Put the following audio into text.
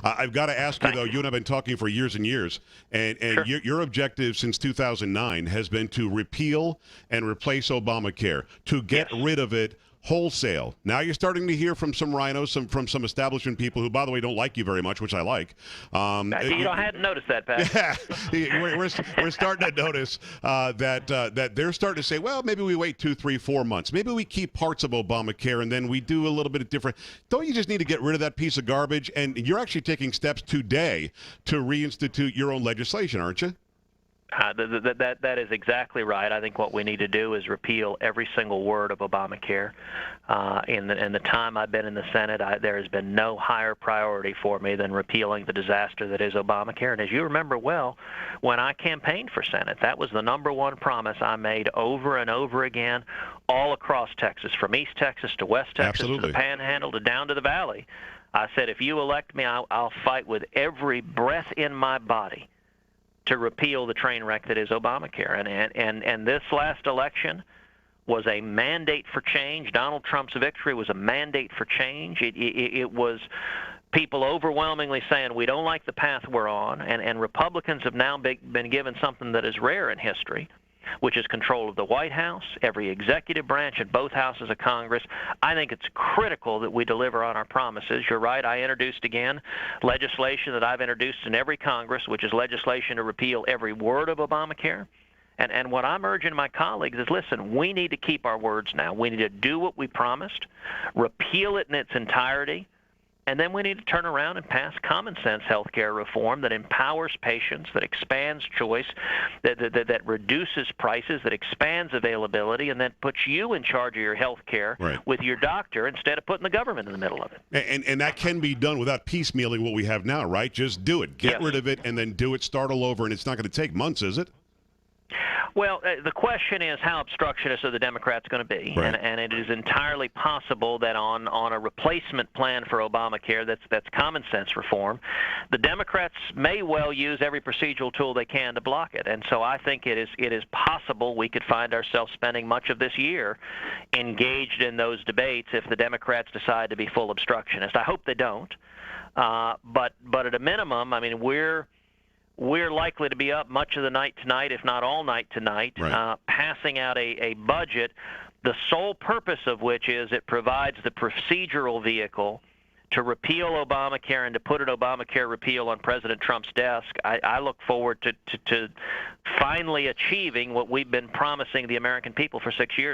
I've got to ask you, though, you and I have been talking for years and years, and Sure. your objective since 2009 has been to repeal and replace Obamacare, to get Yes. rid of it wholesale. Now you're starting to hear from some rhinos, from some establishment people who, by the way, don't like you very much, which I like. I hadn't noticed that, Pat. Yeah, we're starting to notice that they're starting to say, well, maybe we wait 2, 3, 4 months. Maybe we keep parts of Obamacare and then we do a little bit of different. Don't you just need to get rid of that piece of garbage? And you're actually taking steps today to reinstitute your own legislation, aren't you? That is exactly right. I think what we need to do is repeal every single word of Obamacare. In the time I've been in the Senate, there has been no higher priority for me than repealing the disaster that is Obamacare. And as you remember well, when I campaigned for Senate, that was the number one promise I made over and over again all across Texas, from East Texas to West Texas Absolutely. to the Panhandle to down to the Valley. I said, if you elect me, I'll fight with every breath in my body to repeal the train wreck that is Obamacare. And this last election was a mandate for change. Donald Trump's victory was a mandate for change. It was people overwhelmingly saying, we don't like the path we're on, and Republicans have now been given something that is rare in history, which is control of the White House, every executive branch at both houses of Congress. I think it's critical that we deliver on our promises. You're right, I introduced again legislation that I've introduced in every Congress, which is legislation to repeal every word of Obamacare. And what I'm urging my colleagues is, listen, we need to keep our words now. We need to do what we promised, repeal it in its entirety, and then we need to turn around and pass common sense health care reform that empowers patients, that expands choice, that reduces prices, that expands availability, and that puts you in charge of your health care with your doctor instead of putting the government in the middle of it. And that can be done without piecemealing what we have now, right? Just do it. Get rid of it and then do it, start all over, and it's not going to take months, is it? Well, the question is how obstructionist are the Democrats going to be, and it is entirely possible that on a replacement plan for Obamacare, that's common sense reform, the Democrats may well use every procedural tool they can to block it. And so I think it is possible we could find ourselves spending much of this year engaged in those debates if the Democrats decide to be full obstructionist. I hope they don't, but at a minimum, I mean, we're likely to be up much of the night tonight, if not all night tonight, passing out a budget, the sole purpose of which is it provides the procedural vehicle to repeal Obamacare and to put an Obamacare repeal on President Trump's desk. I look forward to finally achieving what we've been promising the American people for 6 years.